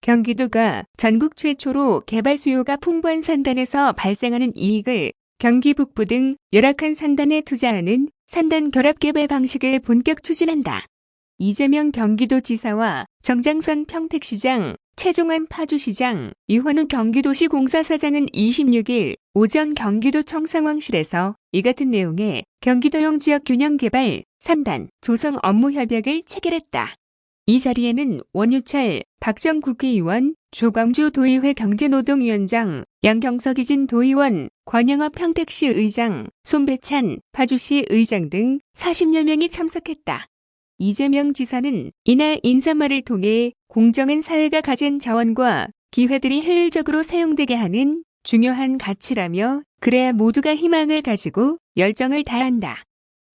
경기도가 전국 최초로 개발 수요가 풍부한 산단에서 발생하는 이익을 경기 북부 등 열악한 산단에 투자하는 산단 결합 개발 방식을 본격 추진한다. 이재명 경기도지사와 정장선 평택시장, 최종환 파주시장, 유현우 경기도시공사사장은 26일 오전 경기도청 상황실에서 이 같은 내용의 경기도형 지역균형개발 3단 조성 업무 협약을 체결했다. 이 자리에는 원유철, 박정 국회의원, 조광주 도의회 경제노동위원장, 양경석 이진 도의원, 권영업 평택시 의장, 손배찬 파주시 의장 등 40여 명이 참석했다. 이재명 지사는 이날 인사말을 통해 공정한 사회가 가진 자원과 기회들이 효율적으로 사용되게 하는 중요한 가치라며 그래야 모두가 희망을 가지고 열정을 다한다.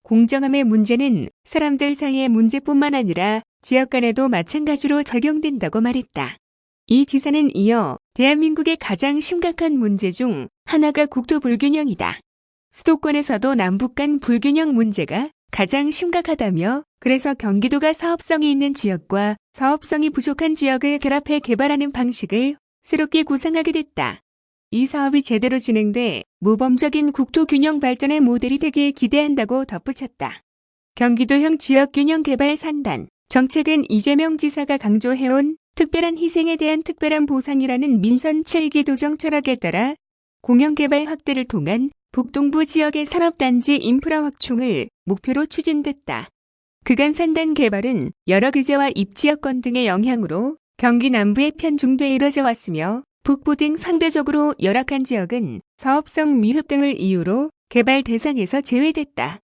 공정함의 문제는 사람들 사이의 문제뿐만 아니라 지역 간에도 마찬가지로 적용된다고 말했다. 이 지사는 이어 대한민국의 가장 심각한 문제 중 하나가 국토 불균형이다. 수도권에서도 남북 간 불균형 문제가 가장 심각하다며 그래서 경기도가 사업성이 있는 지역과 사업성이 부족한 지역을 결합해 개발하는 방식을 새롭게 구상하게 됐다. 이 사업이 제대로 진행돼 모범적인 국토균형 발전의 모델이 되길 기대한다고 덧붙였다. 경기도형 지역균형개발 3단 정책은 이재명 지사가 강조해온 특별한 희생에 대한 특별한 보상이라는 민선 7기 철학에 따라 공영개발 확대를 통한 북동부 지역의 산업단지 인프라 확충을 목표로 추진됐다. 그간 산단 개발은 여러 규제와 입지여건 등의 영향으로 경기 남부에 편중돼 이뤄져 왔으며 북부 등 상대적으로 열악한 지역은 사업성 미흡 등을 이유로 개발 대상에서 제외됐다.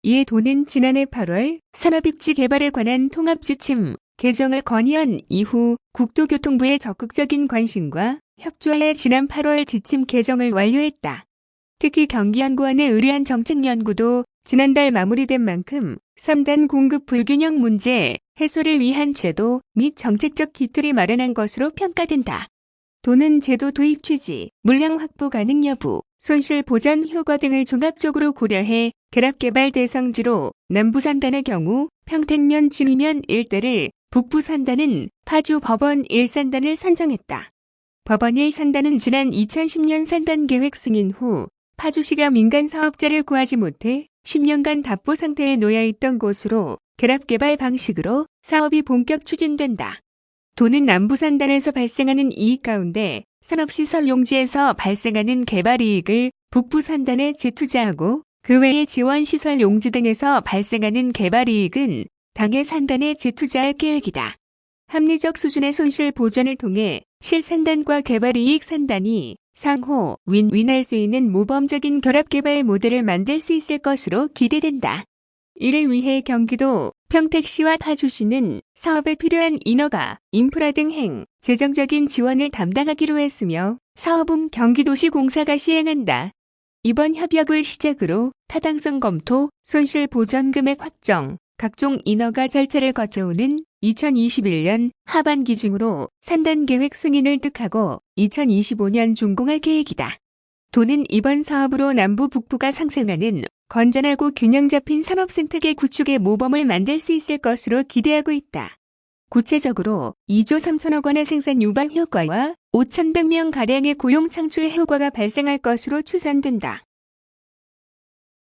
이에 도는 지난해 8월 산업입지 개발에 관한 통합지침 개정을 건의한 이후 국토교통부의 적극적인 관심과 협조하에 지난 8월 지침 개정을 완료했다. 특히 경기연구원에 의뢰한 정책연구도 지난달 마무리된 만큼 3단 공급 불균형 문제 해소를 위한 제도 및 정책적 기틀이 마련한 것으로 평가된다. 도는 제도 도입 취지, 물량 확보 가능 여부, 손실 보전 효과 등을 종합적으로 고려해 결합개발 대상지로 남부산단의 경우 평택면 진위면 일대를, 북부산단은 파주 법원 1산단을 선정했다. 법원 1산단은 지난 2010년 산단 계획 승인 후 파주시가 민간 사업자를 구하지 못해 10년간 답보 상태에 놓여있던 곳으로 결합개발 방식으로 사업이 본격 추진된다. 도는 남부산단에서 발생하는 이익 가운데 산업시설 용지에서 발생하는 개발 이익을 북부산단에 재투자하고 그 외의 지원시설 용지 등에서 발생하는 개발 이익은 당해 산단에 재투자할 계획이다. 합리적 수준의 손실 보전을 통해 실산단과 개발이익 산단이 상호 윈윈할 수 있는 모범적인 결합개발 모델을 만들 수 있을 것으로 기대된다. 이를 위해 경기도, 평택시와 파주시는 사업에 필요한 인허가, 인프라 등 재정적인 지원을 담당하기로 했으며 사업은 경기도시공사가 시행한다. 이번 협약을 시작으로 타당성 검토, 손실 보전 금액 확정, 각종 인허가 절차를 거쳐오는 2021년 하반기 중으로 산단 계획 승인을 득하고 2025년 준공할 계획이다. 도는 이번 사업으로 남부 북부가 상생하는 건전하고 균형 잡힌 산업생태계 구축의 모범을 만들 수 있을 것으로 기대하고 있다. 구체적으로 2조 3천억 원의 생산 유발 효과와 5,100명 가량의 고용 창출 효과가 발생할 것으로 추산된다.